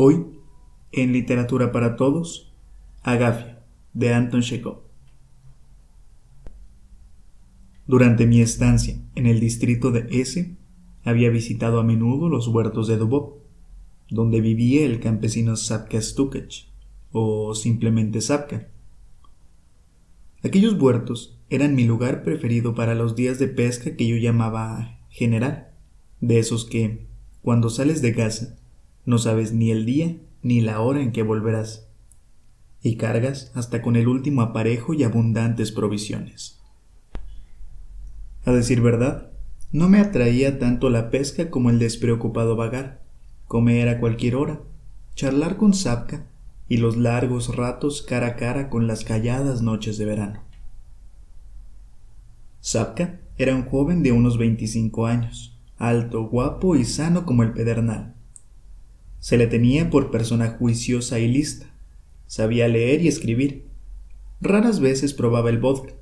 Hoy, en Literatura para Todos, Agafia, de Anton Chekhov. Durante mi estancia en el distrito de S, había visitado a menudo los huertos de Dubov, donde vivía el campesino Sapka Stukach, o simplemente Sapka. Aquellos huertos eran mi lugar preferido para los días de pesca que yo llamaba general, de esos que, cuando sales de casa, no sabes ni el día ni la hora en que volverás, y cargas hasta con el último aparejo y abundantes provisiones. A decir verdad, no me atraía tanto la pesca como el despreocupado vagar, comer a cualquier hora, charlar con Sapka y los largos ratos cara a cara con las calladas noches de verano. Sapka era un joven de unos 25 años, alto, guapo y sano como el pedernal. Se le tenía por persona juiciosa y lista. Sabía leer y escribir. Raras veces probaba el vodka,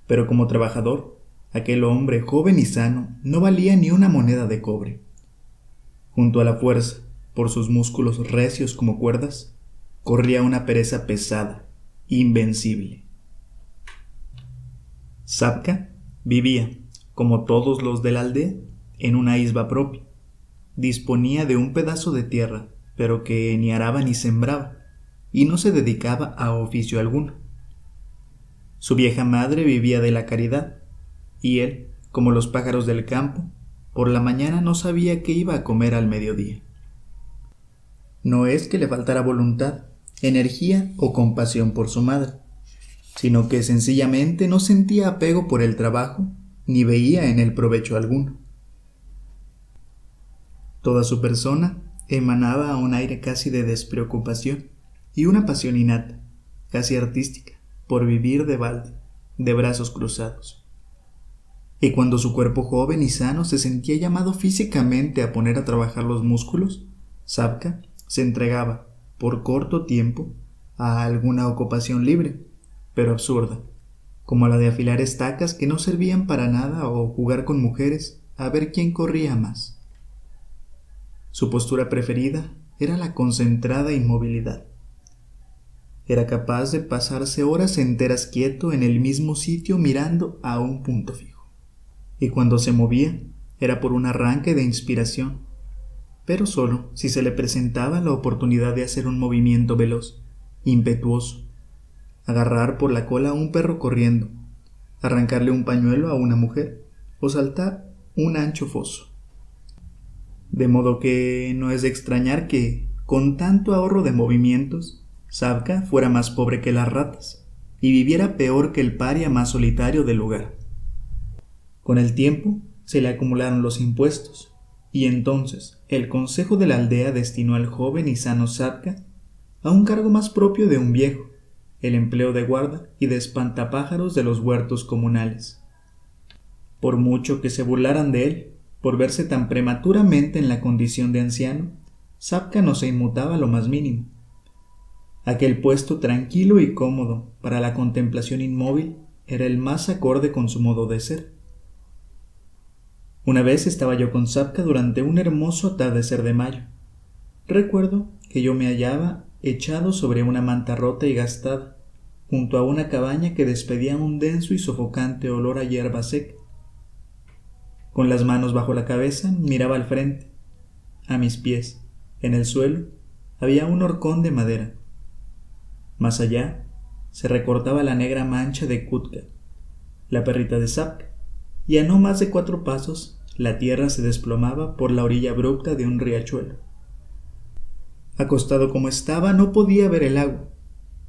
pero como trabajador, aquel hombre joven y sano no valía ni una moneda de cobre. Junto a la fuerza, por sus músculos recios como cuerdas, corría una pereza pesada, invencible. Sapka vivía, como todos los de la aldea, en una isba propia. Disponía de un pedazo de tierra, pero que ni araba ni sembraba, y no se dedicaba a oficio alguno. Su vieja madre vivía de la caridad, y él, como los pájaros del campo, por la mañana no sabía qué iba a comer al mediodía. No es que le faltara voluntad, energía o compasión por su madre, sino que sencillamente no sentía apego por el trabajo, ni veía en él provecho alguno. Toda su persona emanaba un aire casi de despreocupación y una pasión innata, casi artística, por vivir de balde, de brazos cruzados. Y cuando su cuerpo joven y sano se sentía llamado físicamente a poner a trabajar los músculos, Sapka se entregaba, por corto tiempo, a alguna ocupación libre, pero absurda, como la de afilar estacas que no servían para nada o jugar con mujeres a ver quién corría más. Su postura preferida era la concentrada inmovilidad. Era capaz de pasarse horas enteras quieto en el mismo sitio mirando a un punto fijo. Y cuando se movía, era por un arranque de inspiración, pero solo si se le presentaba la oportunidad de hacer un movimiento veloz, impetuoso, agarrar por la cola a un perro corriendo, arrancarle un pañuelo a una mujer o saltar un ancho foso. De modo que no es de extrañar que, con tanto ahorro de movimientos, Sapka fuera más pobre que las ratas y viviera peor que el paria más solitario del lugar. Con el tiempo se le acumularon los impuestos, y entonces el consejo de la aldea destinó al joven y sano Sapka a un cargo más propio de un viejo, el empleo de guarda y de espantapájaros de los huertos comunales. Por mucho que se burlaran de él, por verse tan prematuramente en la condición de anciano, Sapka no se inmutaba lo más mínimo. Aquel puesto tranquilo y cómodo para la contemplación inmóvil era el más acorde con su modo de ser. Una vez estaba yo con Sapka durante un hermoso atardecer de mayo. Recuerdo que yo me hallaba echado sobre una manta rota y gastada, junto a una cabaña que despedía un denso y sofocante olor a hierba seca. Con las manos bajo la cabeza, miraba al frente. A mis pies, en el suelo, había un horcón de madera. Más allá, se recortaba la negra mancha de Kutka, la perrita de Sapka, y a no más de 4 pasos, la tierra se desplomaba por la orilla abrupta de un riachuelo. Acostado como estaba, no podía ver el agua.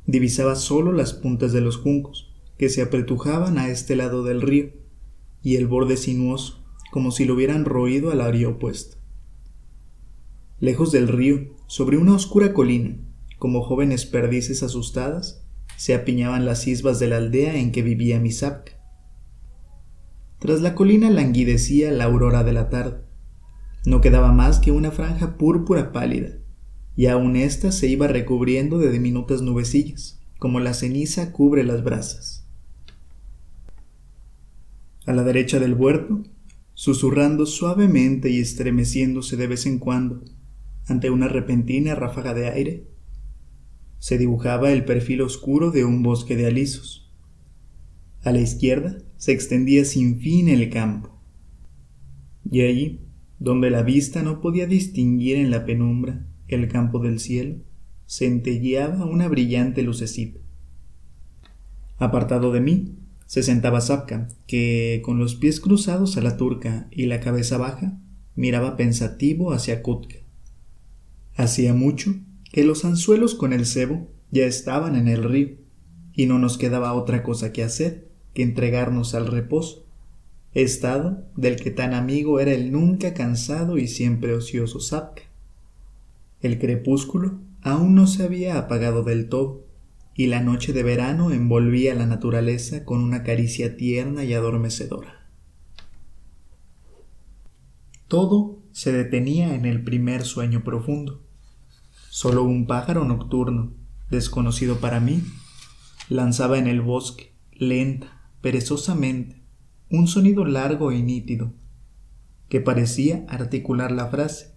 Divisaba solo las puntas de los juncos, que se apretujaban a este lado del río, y el borde sinuoso, como si lo hubieran roído a la orilla opuesta. Lejos del río, sobre una oscura colina, como jóvenes perdices asustadas, se apiñaban las isbas de la aldea en que vivía mi Sapka. Tras la colina languidecía la aurora de la tarde. No quedaba más que una franja púrpura pálida, y aún ésta se iba recubriendo de diminutas nubecillas, como la ceniza cubre las brasas. A la derecha del huerto, susurrando suavemente y estremeciéndose de vez en cuando, Ante una repentina ráfaga de aire, se dibujaba el perfil oscuro de un bosque de alisos. A la izquierda se extendía sin fin el campo. Y allí, donde la vista no podía distinguir en la penumbra el campo del cielo, centelleaba una brillante lucecita. Apartado de mí, se sentaba Sapka, que, con los pies cruzados a la turca y la cabeza baja, miraba pensativo hacia Kutka. Hacía mucho que los anzuelos con el cebo ya estaban en el río, y no nos quedaba otra cosa que hacer que entregarnos al reposo, estado del que tan amigo era el nunca cansado y siempre ocioso Sapka. El crepúsculo aún no se había apagado del todo, y la noche de verano envolvía la naturaleza con una caricia tierna y adormecedora. Todo se detenía en el primer sueño profundo. Solo un pájaro nocturno, desconocido para mí, lanzaba en el bosque, lenta, perezosamente, un sonido largo y nítido, que parecía articular la frase: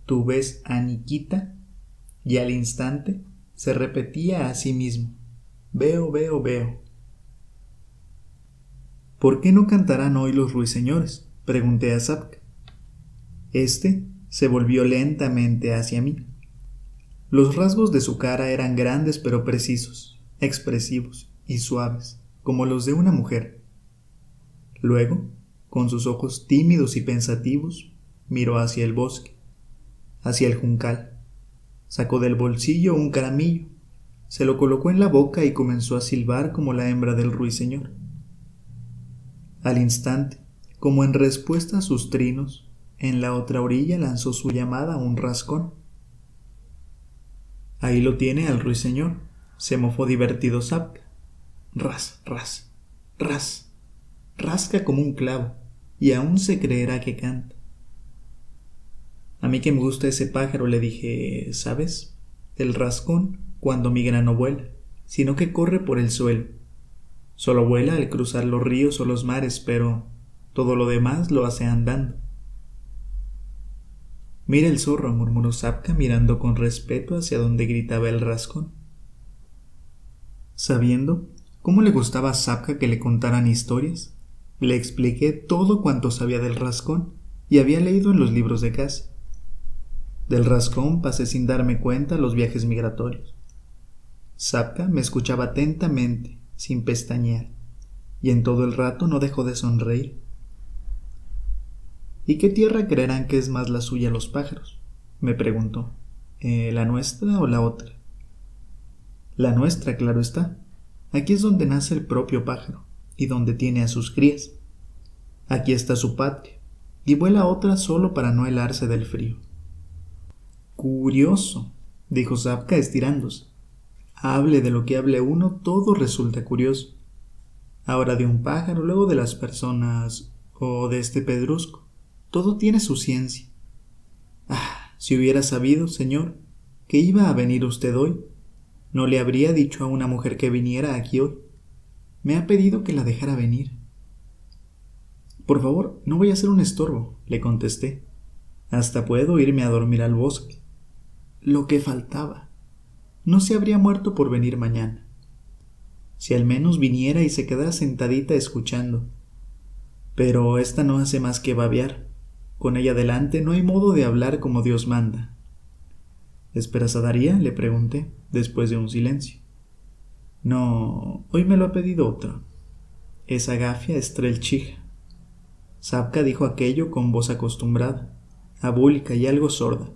«¿Tú ves a Nikita?», y al instante se repetía a sí mismo: «Veo, veo, veo». «¿Por qué no cantarán hoy los ruiseñores?», pregunté a Sapka. Este se volvió lentamente hacia mí. Los rasgos de su cara eran grandes pero precisos, expresivos y suaves, como los de una mujer. Luego, con sus ojos tímidos y pensativos, miró hacia el bosque, hacia el juncal. Sacó del bolsillo un caramillo, se lo colocó en la boca y comenzó a silbar como la hembra del ruiseñor. Al instante, como en respuesta a sus trinos, en la otra orilla lanzó su llamada un rascón. «Ahí lo tiene al ruiseñor», se mofó divertido Sapka. «Ras, ras, ras, rasca como un clavo, y aún se creerá que canta». «A mí que me gusta ese pájaro», le dije, «¿sabes? El rascón cuando migra no vuela, sino que corre por el suelo. Solo vuela al cruzar los ríos o los mares, pero todo lo demás lo hace andando». «Mira el zorro», murmuró Sapka mirando con respeto hacia donde gritaba el rascón. Sabiendo cómo le gustaba a Sapka que le contaran historias, le expliqué todo cuanto sabía del rascón y había leído en los libros de caza. Del rascón pasé sin darme cuenta los viajes migratorios. Sapka me escuchaba atentamente, sin pestañear, y en todo el rato no dejó de sonreír. «¿Y qué tierra creerán que es más la suya los pájaros?», me preguntó. «¿La nuestra o la otra?». «La nuestra, claro está. Aquí es donde nace el propio pájaro, y donde tiene a sus crías. Aquí está su patria, y vuela a otra solo para no helarse del frío». «Curioso», dijo Sapka estirándose. «Hable de lo que hable uno, todo resulta curioso. Ahora de un pájaro, luego de las personas, o de este pedrusco. Todo tiene su ciencia. Ah, si hubiera sabido, señor, que iba a venir usted hoy, no le habría dicho a una mujer que viniera aquí hoy. Me ha pedido que la dejara venir». «Por favor, no voy a ser un estorbo», le contesté. «Hasta puedo irme a dormir al bosque». Lo que faltaba. No se habría muerto por venir mañana. Si al menos viniera y se quedara sentadita escuchando. Pero esta no hace más que babear. Con ella delante no hay modo de hablar como Dios manda. «¿Esperas a Daría?», le pregunté, después de un silencio. «No, hoy me lo ha pedido otro. Esa gafia Strelchija». Sapka dijo aquello con voz acostumbrada, abúlica y algo sorda,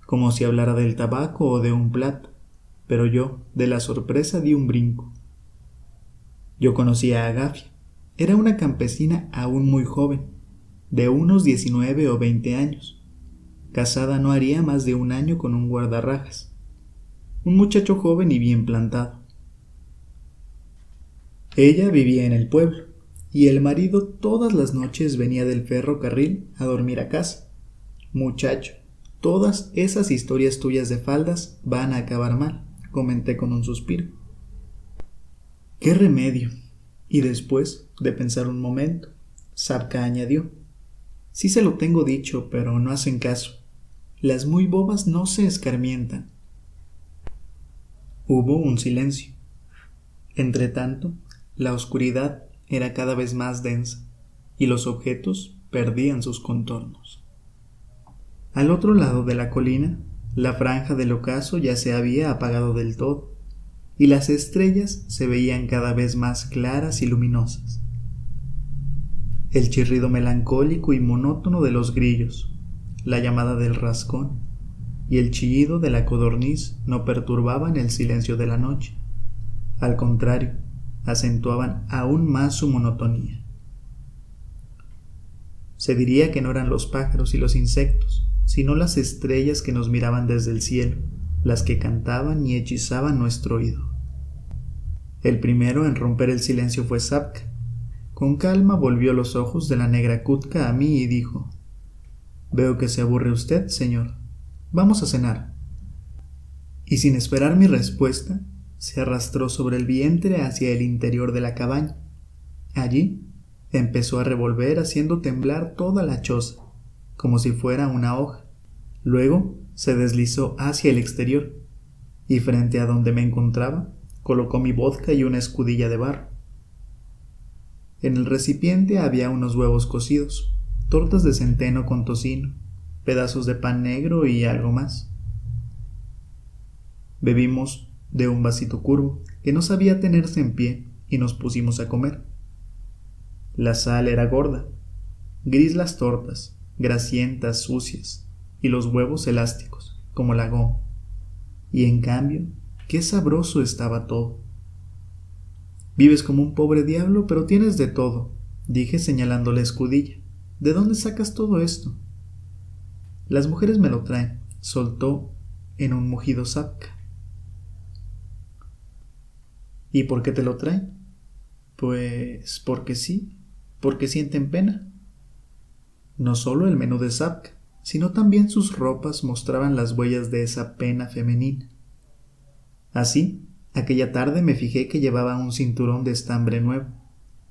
como si hablara del tabaco o de un plato, pero yo, de la sorpresa, di un brinco. Yo conocía a Agafia. Era una campesina aún muy joven, de unos 19 o 20 años. Casada no haría más de un año con un guardarrajas, un muchacho joven y bien plantado. Ella vivía en el pueblo, y el marido todas las noches venía del ferrocarril a dormir a casa. «Muchacho, todas esas historias tuyas de faldas van a acabar mal», comenté con un suspiro. «¿Qué remedio?». Y después de pensar un momento, Sapka añadió: «Sí se lo tengo dicho, pero no hacen caso. Las muy bobas no se escarmientan. Hubo un silencio. Entretanto, la oscuridad era cada vez más densa y los objetos perdían sus contornos. Al otro lado de la colina, la franja del ocaso ya se había apagado del todo y las estrellas se veían cada vez más claras y luminosas. El chirrido melancólico y monótono de los grillos, la llamada del rascón y el chillido de la codorniz no perturbaban el silencio de la noche. Al contrario, acentuaban aún más su monotonía. Se diría que no eran los pájaros y los insectos, sino las estrellas que nos miraban desde el cielo, las que cantaban y hechizaban nuestro oído. El primero en romper el silencio fue Sapka. Con calma volvió los ojos de la negra Kutka a mí y dijo: «Veo que se aburre usted, señor. Vamos a cenar». Y sin esperar mi respuesta, se arrastró sobre el vientre hacia el interior de la cabaña. Allí empezó a revolver haciendo temblar toda la choza, como si fuera una hoja. Luego se deslizó hacia el exterior, y frente a donde me encontraba, colocó mi vodka y una escudilla de barro. En el recipiente había unos huevos cocidos, tortas de centeno con tocino, pedazos de pan negro y algo más. Bebimos de un vasito curvo que no sabía tenerse en pie y nos pusimos a comer. La sal era gorda, gris las tortas, grasientas, sucias, y los huevos elásticos, como la goma. Y en cambio, qué sabroso estaba todo. «Vives como un pobre diablo, pero tienes de todo», dije señalando la escudilla. «¿De dónde sacas todo esto?» «Las mujeres me lo traen», soltó en un mugido Sapka. «¿Y por qué te lo traen?» «Pues porque sí, porque sienten pena». No solo el menú de Sapka, sino también sus ropas mostraban las huellas de esa pena femenina. Así, aquella tarde me fijé que llevaba un cinturón de estambre nuevo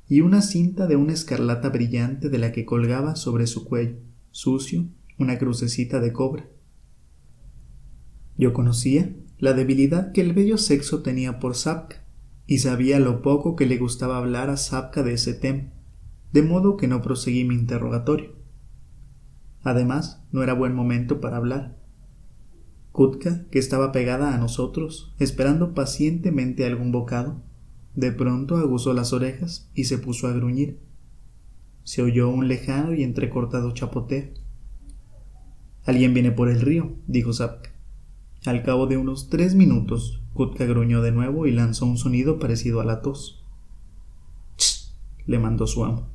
y una cinta de una escarlata brillante de la que colgaba sobre su cuello, sucio, una crucecita de cobre. Yo conocía la debilidad que el bello sexo tenía por Sapka y sabía lo poco que le gustaba hablar a Sapka de ese tema, de modo que no proseguí mi interrogatorio. Además, no era buen momento para hablar. Kutka, que estaba pegada a nosotros, esperando pacientemente algún bocado, de pronto aguzó las orejas y se puso a gruñir. Se oyó un lejano y entrecortado chapoteo. «Alguien viene por el río», dijo Sapka. Al cabo de unos 3 minutos, Kutka gruñó de nuevo y lanzó un sonido parecido a la tos. «¡Ch!», le mandó su amo.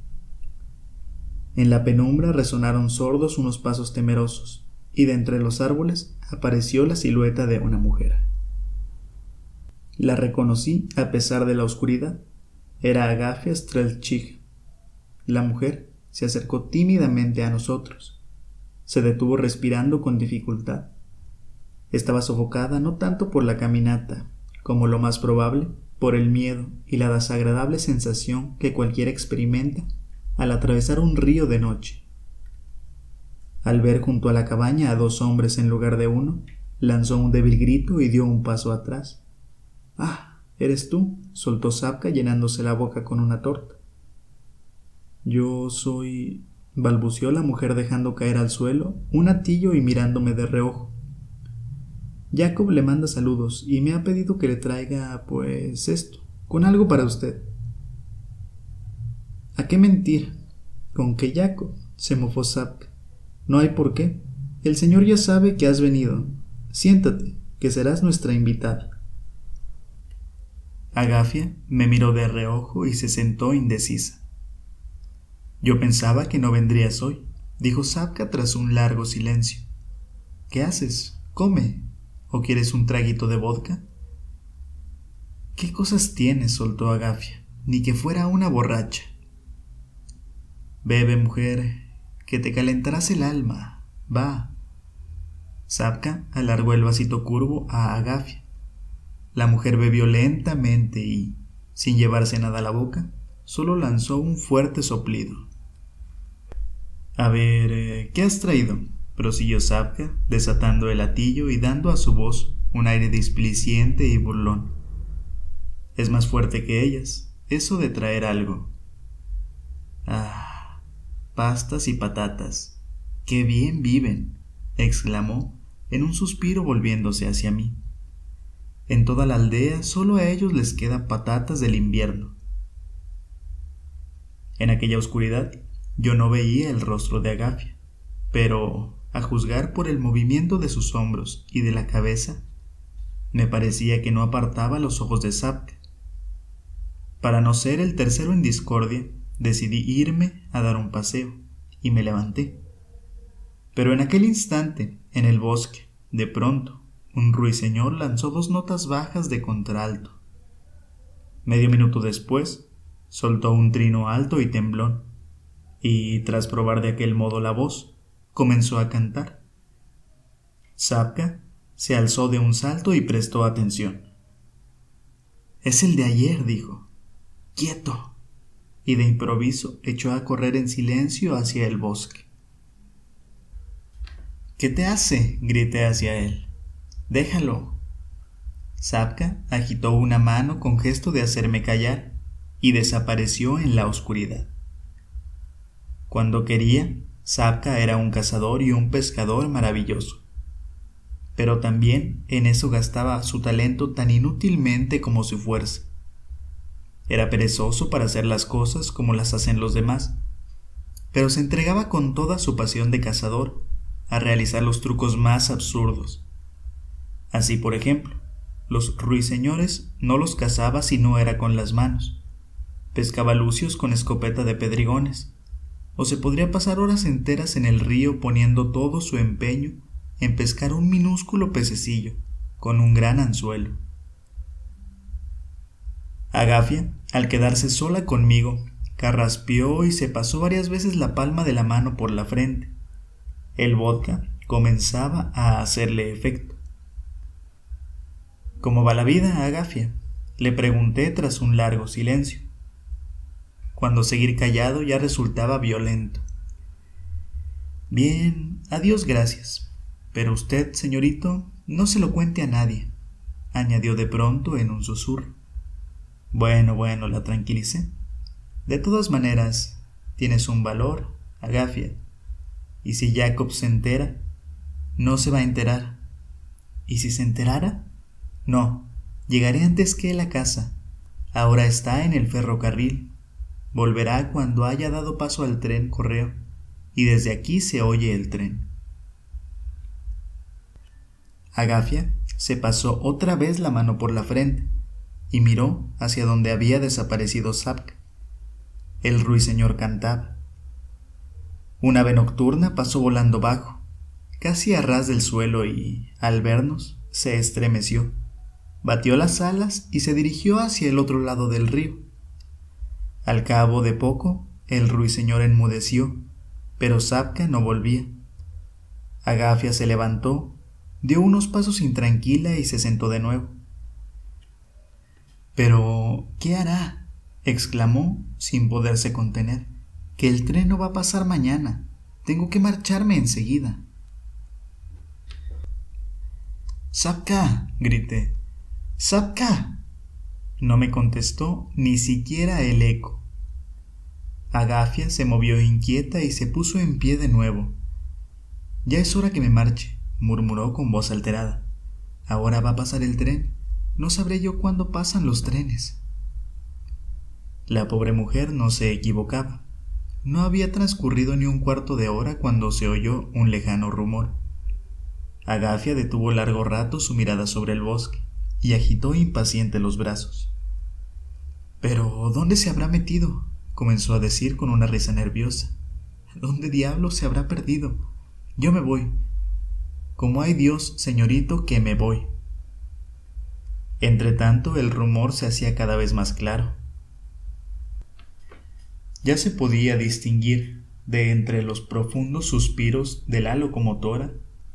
En la penumbra resonaron sordos unos pasos temerosos, y de entre los árboles apareció la silueta de una mujer. La reconocí a pesar de la oscuridad. Era Agafia Strelchig. La mujer se acercó tímidamente a nosotros. Se detuvo respirando con dificultad. Estaba sofocada no tanto por la caminata, como lo más probable, por el miedo y la desagradable sensación que cualquiera experimenta al atravesar un río de noche. Al ver junto a la cabaña a 2 hombres en lugar de uno, lanzó un débil grito y dio un paso atrás. «Ah, ¿eres tú?», soltó Sapka llenándose la boca con una torta. «Yo soy», balbuceó la mujer dejando caer al suelo un atillo y mirándome de reojo. «Jacob le manda saludos y me ha pedido que le traiga, pues esto, con algo para usted». «¿A qué mentir? ¿Con qué Jacob?», se mofó Sapka. «No hay por qué. El señor ya sabe que has venido. Siéntate, que serás nuestra invitada». Agafia me miró de reojo y se sentó indecisa. «Yo pensaba que no vendrías hoy», dijo Sapka tras un largo silencio. «¿Qué haces? Come. ¿O quieres un traguito de vodka?» «¿Qué cosas tienes?», soltó Agafia. «Ni que fuera una borracha». «Bebe, mujer, que te calentarás el alma. Va». Sapka alargó el vasito curvo a Agafia. La mujer bebió lentamente y, sin llevarse nada a la boca, solo lanzó un fuerte soplido. «A ver, ¿qué has traído?», prosiguió Sapka, desatando el latillo y dando a su voz un aire displiciente y burlón. Es más fuerte que ellas, eso de traer algo. Ah, pastas y patatas. ¡Qué bien viven!, exclamó en un suspiro volviéndose hacia mí. En toda la aldea solo a ellos les quedan patatas del invierno. En aquella oscuridad yo no veía el rostro de Agafia, pero, a juzgar por el movimiento de sus hombros y de la cabeza, me parecía que no apartaba los ojos de Sapka. Para no ser el tercero en discordia, decidí irme a dar un paseo, y me levanté. Pero en aquel instante, en el bosque, de pronto, un ruiseñor lanzó 2 notas bajas de contralto. Medio minuto después, soltó un trino alto y temblón, y, tras probar de aquel modo la voz, comenzó a cantar. Sapka se alzó de un salto y prestó atención. «Es el de ayer», dijo. «¡Quieto!», y de improviso echó a correr en silencio hacia el bosque. «¿Qué te hace?», grité hacia él. «Déjalo». Sapka agitó una mano con gesto de hacerme callar y desapareció en la oscuridad. Cuando quería, Sapka era un cazador y un pescador maravilloso, pero también en eso gastaba su talento tan inútilmente como su fuerza. Era perezoso para hacer las cosas como las hacen los demás, pero se entregaba con toda su pasión de cazador a realizar los trucos más absurdos. Así, por ejemplo, los ruiseñores no los cazaba si no era con las manos. Pescaba lucios con escopeta de pedrigones, o se podría pasar horas enteras en el río poniendo todo su empeño en pescar un minúsculo pececillo con un gran anzuelo. Agafia, al quedarse sola conmigo, carraspeó y se pasó varias veces la palma de la mano por la frente. El vodka comenzaba a hacerle efecto. «¿Cómo va la vida, Agafia?», le pregunté tras un largo silencio, cuando seguir callado ya resultaba violento. «Bien, a Dios gracias. Pero usted, señorito, no se lo cuente a nadie», añadió de pronto en un susurro. Bueno, la tranquilicé. «De todas maneras, tienes un valor, Agafia, y si Jacob se entera, no se va a enterar. ¿Y si se enterara? No, llegaré antes que él a casa. Ahora está en el ferrocarril. Volverá cuando haya dado paso al tren correo, y desde aquí se oye el tren». Agafia se pasó otra vez la mano por la frente y miró hacia donde había desaparecido Sapka. El ruiseñor cantaba. Un ave nocturna pasó volando bajo, casi a ras del suelo, y, al vernos, se estremeció, batió las alas y se dirigió hacia el otro lado del río. Al cabo de poco, el ruiseñor enmudeció, pero Sapka no volvía. Agafia se levantó, dio unos pasos intranquila y se sentó de nuevo. «¿Pero qué hará?», exclamó sin poderse contener. «Que el tren no va a pasar mañana. Tengo que marcharme enseguida». «¡Sapka!», grité. «¡Sapka!». No me contestó ni siquiera el eco. Agafia se movió inquieta y se puso en pie de nuevo. «Ya es hora que me marche», murmuró con voz alterada. «Ahora va a pasar el tren. No sabré yo cuándo pasan los trenes». La pobre mujer no se equivocaba. No había transcurrido ni un cuarto de hora cuando se oyó un lejano rumor. Agafia detuvo largo rato su mirada sobre el bosque y agitó impaciente los brazos. «¿Pero dónde se habrá metido?», comenzó a decir con una risa nerviosa. «¿Dónde diablos se habrá perdido? Yo me voy. Como hay Dios, señorito, que me voy». Entretanto, el rumor se hacía cada vez más claro. Ya se podía distinguir, de entre los profundos suspiros de la locomotora,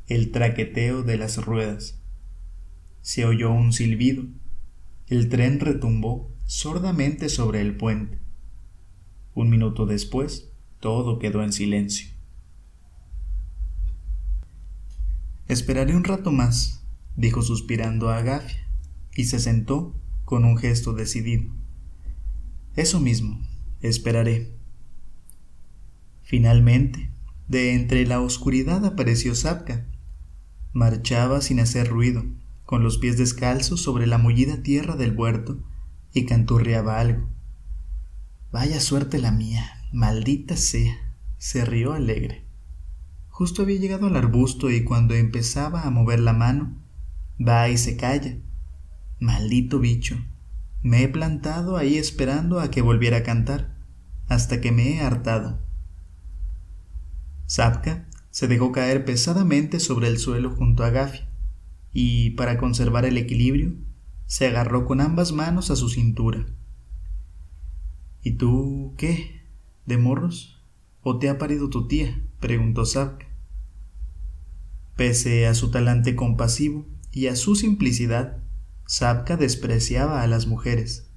el traqueteo de las ruedas. Se oyó un silbido. El tren retumbó sordamente sobre el puente. Un minuto después, todo quedó en silencio. Esperaré un rato más, dijo suspirando a Agafia, y se sentó con un gesto decidido. Eso mismo, esperaré. Finalmente, de entre la oscuridad apareció Sapka. Marchaba sin hacer ruido, con los pies descalzos sobre la mullida tierra del huerto, y canturreaba algo. Vaya suerte la mía, maldita sea, se rió alegre. Justo había llegado al arbusto y cuando empezaba a mover la mano, va y se calla. Maldito bicho, me he plantado ahí esperando a que volviera a cantar, hasta que me he hartado. Sapka se dejó caer pesadamente sobre el suelo junto a Agafia, y, para conservar el equilibrio, se agarró con ambas manos a su cintura. ¿Y tú qué? ¿De morros? ¿O te ha parido tu tía?, preguntó Sapka. Pese a su talante compasivo y a su simplicidad, Sapka despreciaba a las mujeres.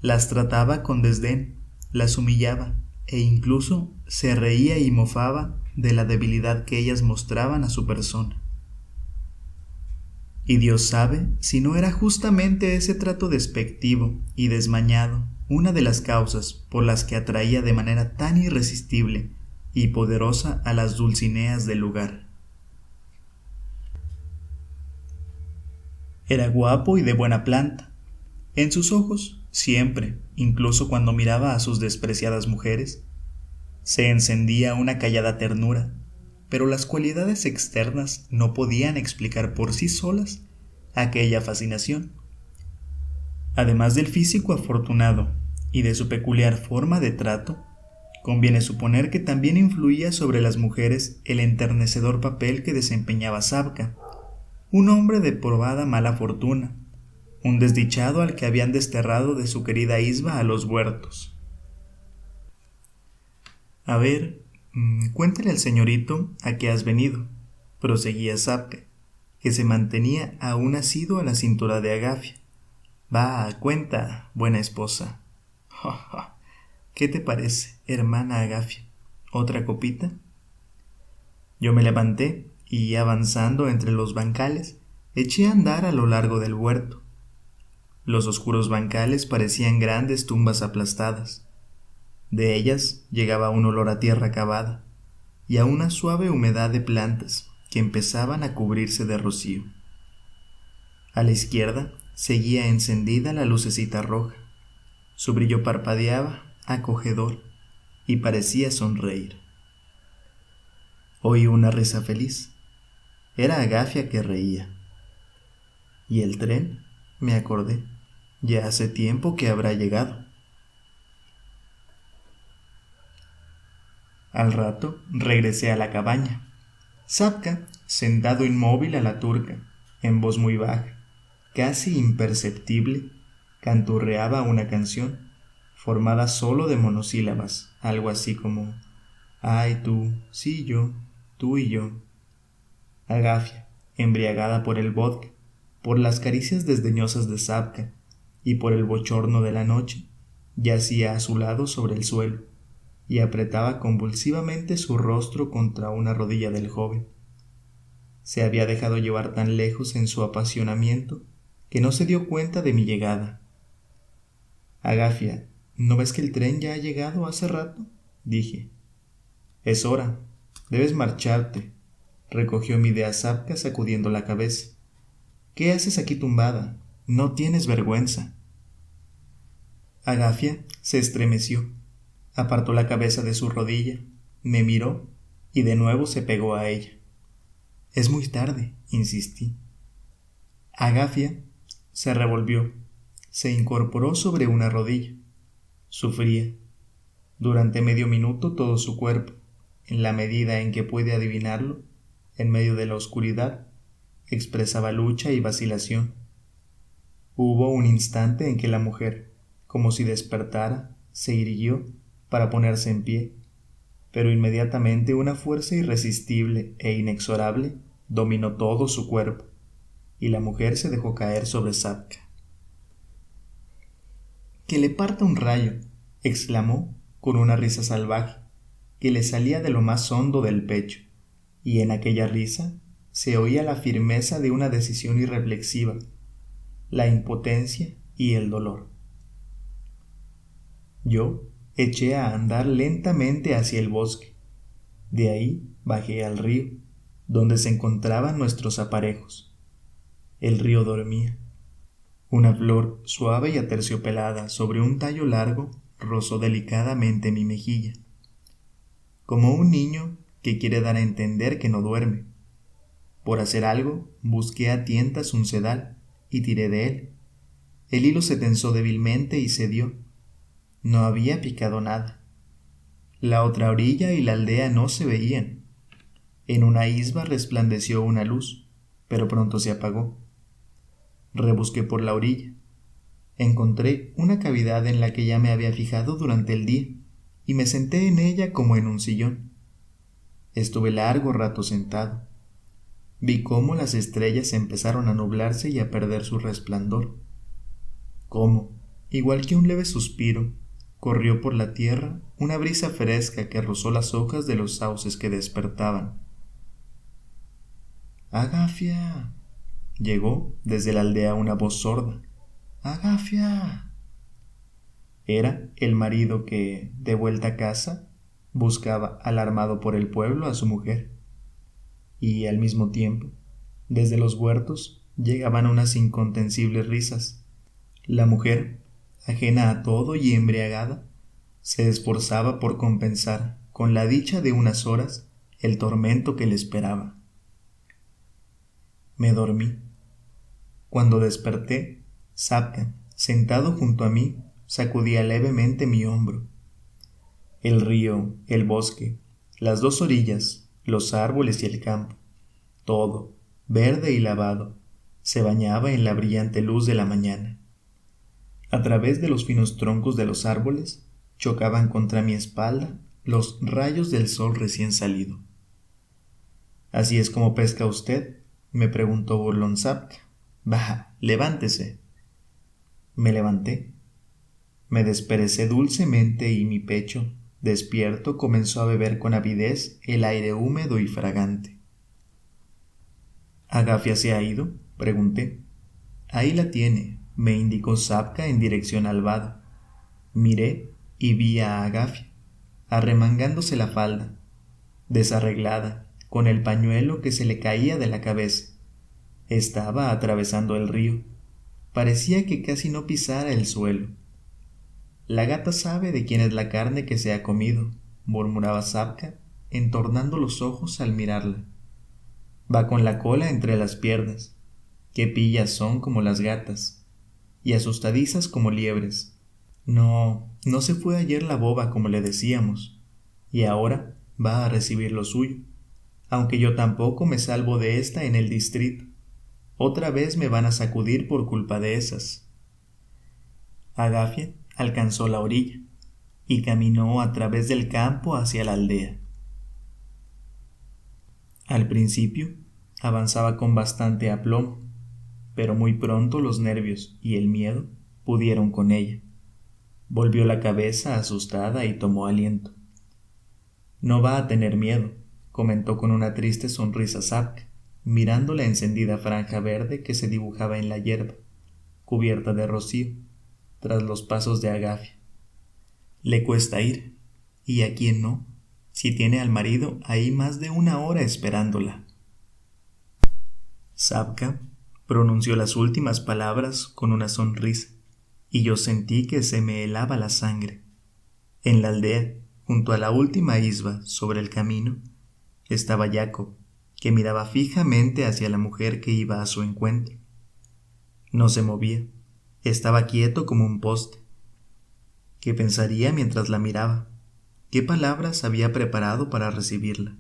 Las trataba con desdén, las humillaba e incluso se reía y mofaba de la debilidad que ellas mostraban a su persona. Y Dios sabe si no era justamente ese trato despectivo y desmañado una de las causas por las que atraía de manera tan irresistible y poderosa a las Dulcineas del lugar. Era guapo y de buena planta. En sus ojos, siempre, incluso cuando miraba a sus despreciadas mujeres, se encendía una callada ternura, pero las cualidades externas no podían explicar por sí solas aquella fascinación. Además del físico afortunado y de su peculiar forma de trato, conviene suponer que también influía sobre las mujeres el enternecedor papel que desempeñaba Sapka, un hombre de probada mala fortuna, un desdichado al que habían desterrado de su querida isba a los huertos. A ver, cuéntale al señorito a qué has venido, proseguía Sapka, que se mantenía aún asido a la cintura de Agafia. Va, cuenta, buena esposa. Ja, ja. ¿Qué te parece, hermana Agafia? ¿Otra copita? Yo me levanté y, avanzando entre los bancales, eché a andar a lo largo del huerto. Los oscuros bancales parecían grandes tumbas aplastadas. De ellas llegaba un olor a tierra cavada y a una suave humedad de plantas que empezaban a cubrirse de rocío. A la izquierda seguía encendida la lucecita roja. Su brillo parpadeaba, acogedor, y parecía sonreír. Oí una risa feliz. Era Agafia que reía. ¿Y el tren? Me acordé. Ya hace tiempo que habrá llegado. Al rato regresé a la cabaña. Sapka, sentado inmóvil a la turca, en voz muy baja, casi imperceptible, canturreaba una canción, formada solo de monosílabas, algo así como «Ay tú, sí yo, tú y yo». Agafia, embriagada por el vodka, por las caricias desdeñosas de Sapka y por el bochorno de la noche, yacía a su lado sobre el suelo y apretaba convulsivamente su rostro contra una rodilla del joven. Se había dejado llevar tan lejos en su apasionamiento que no se dio cuenta de mi llegada. «Agafia, ¿no ves que el tren ya ha llegado hace rato?», dije. «Es hora, debes marcharte», recogió mi idea Sapka sacudiendo la cabeza. «¿Qué haces aquí tumbada? ¿No tienes vergüenza?». Agafia se estremeció, apartó la cabeza de su rodilla, me miró y de nuevo se pegó a ella. «Es muy tarde», insistí. Agafia se revolvió, se incorporó sobre una rodilla. Sufría. Durante medio minuto todo su cuerpo, en la medida en que pude adivinarlo, en medio de la oscuridad, expresaba lucha y vacilación. Hubo un instante en que la mujer, como si despertara, se irguió para ponerse en pie, pero inmediatamente una fuerza irresistible e inexorable dominó todo su cuerpo, y la mujer se dejó caer sobre Sapka. «Que le parta un rayo», exclamó con una risa salvaje que le salía de lo más hondo del pecho, y en aquella risa se oía la firmeza de una decisión irreflexiva, la impotencia y el dolor. Yo eché a andar lentamente hacia el bosque. De ahí bajé al río, donde se encontraban nuestros aparejos. El río dormía. Una flor suave y aterciopelada sobre un tallo largo rozó delicadamente mi mejilla, como un niño que quiere dar a entender que no duerme. Por hacer algo, busqué a tientas un sedal y tiré de él. El hilo se tensó débilmente y cedió. No había picado nada. La otra orilla y la aldea no se veían. En una isba resplandeció una luz, pero pronto se apagó. Rebusqué por la orilla. Encontré una cavidad en la que ya me había fijado durante el día, y me senté en ella como en un sillón. Estuve largo rato sentado. Vi cómo las estrellas empezaron a nublarse y a perder su resplandor. Cómo, igual que un leve suspiro, corrió por la tierra una brisa fresca que rozó las hojas de los sauces que despertaban. «¡Agafia!», llegó desde la aldea una voz sorda. «¡Agafia!». Era el marido que, de vuelta a casa, buscaba, alarmado por el pueblo, a su mujer. Y, al mismo tiempo, desde los huertos llegaban unas incontensibles risas. La mujer, ajena a todo y embriagada, se esforzaba por compensar, con la dicha de unas horas, el tormento que le esperaba. Me dormí. Cuando desperté, Sapka, sentado junto a mí, sacudía levemente mi hombro. El río, el bosque, las dos orillas, los árboles y el campo, todo, verde y lavado, se bañaba en la brillante luz de la mañana. A través de los finos troncos de los árboles chocaban contra mi espalda los rayos del sol recién salido. «¿Así es como pesca usted?», me preguntó burlón Sapka. «Bah, levántese». Me levanté. Me desperecé dulcemente y mi pecho, despierto, comenzó a beber con avidez el aire húmedo y fragante. «¿Agafia se ha ido?», pregunté. «Ahí la tiene», me indicó Sapka en dirección al vado. Miré y vi a Agafia, arremangándose la falda, desarreglada, con el pañuelo que se le caía de la cabeza. Estaba atravesando el río. Parecía que casi no pisara el suelo. «La gata sabe de quién es la carne que se ha comido», murmuraba Sapka, entornando los ojos al mirarla. «Va con la cola entre las piernas. Qué pillas son como las gatas, y asustadizas como liebres. No se fue ayer la boba como le decíamos, y ahora va a recibir lo suyo, aunque yo tampoco me salvo de esta en el distrito. Otra vez me van a sacudir por culpa de esas». Agafia alcanzó la orilla y caminó a través del campo hacia la aldea. Al principio avanzaba con bastante aplomo, pero muy pronto los nervios y el miedo pudieron con ella. Volvió la cabeza asustada y tomó aliento. «No va a tener miedo», comentó con una triste sonrisa Sapka, mirando la encendida franja verde que se dibujaba en la hierba, cubierta de rocío, tras los pasos de Agafia. «Le cuesta ir, y a quién no, si tiene al marido ahí más de una hora esperándola». Sapka pronunció las últimas palabras con una sonrisa, y yo sentí que se me helaba la sangre. En la aldea, junto a la última isba sobre el camino, estaba Jacob, que miraba fijamente hacia la mujer que iba a su encuentro. No se movía, estaba quieto como un poste. ¿Qué pensaría mientras la miraba? ¿Qué palabras había preparado para recibirla?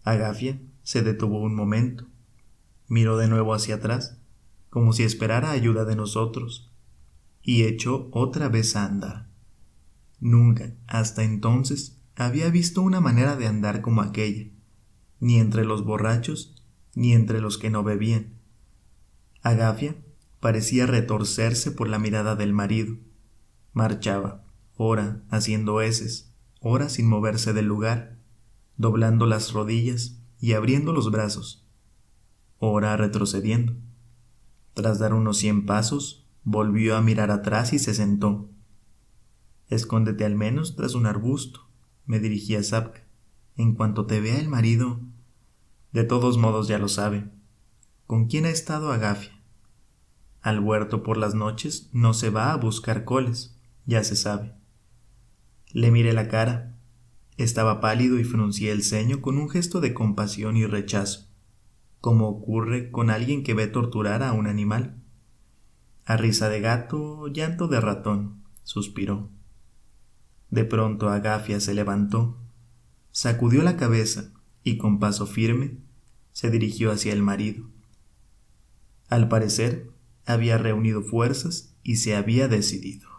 Agafia se detuvo un momento. Miró de nuevo hacia atrás, como si esperara ayuda de nosotros, y echó otra vez a andar. Nunca, hasta entonces, había visto una manera de andar como aquella, ni entre los borrachos, ni entre los que no bebían. Agafia parecía retorcerse por la mirada del marido. Marchaba, ora haciendo eses, ora sin moverse del lugar, doblando las rodillas y abriendo los brazos, ora retrocediendo. Tras dar unos 100 pasos, volvió a mirar atrás y se sentó. «Escóndete al menos tras un arbusto», me dirigí a Zabka. «En cuanto te vea el marido...» «De todos modos ya lo sabe. ¿Con quién ha estado Agafia? Al huerto por las noches no se va a buscar coles, ya se sabe». Le miré la cara. Estaba pálido y fruncía el ceño con un gesto de compasión y rechazo, como ocurre con alguien que ve torturar a un animal. «A risa de gato, llanto de ratón», suspiró. De pronto Agafia se levantó, sacudió la cabeza y con paso firme se dirigió hacia el marido. Al parecer, había reunido fuerzas y se había decidido.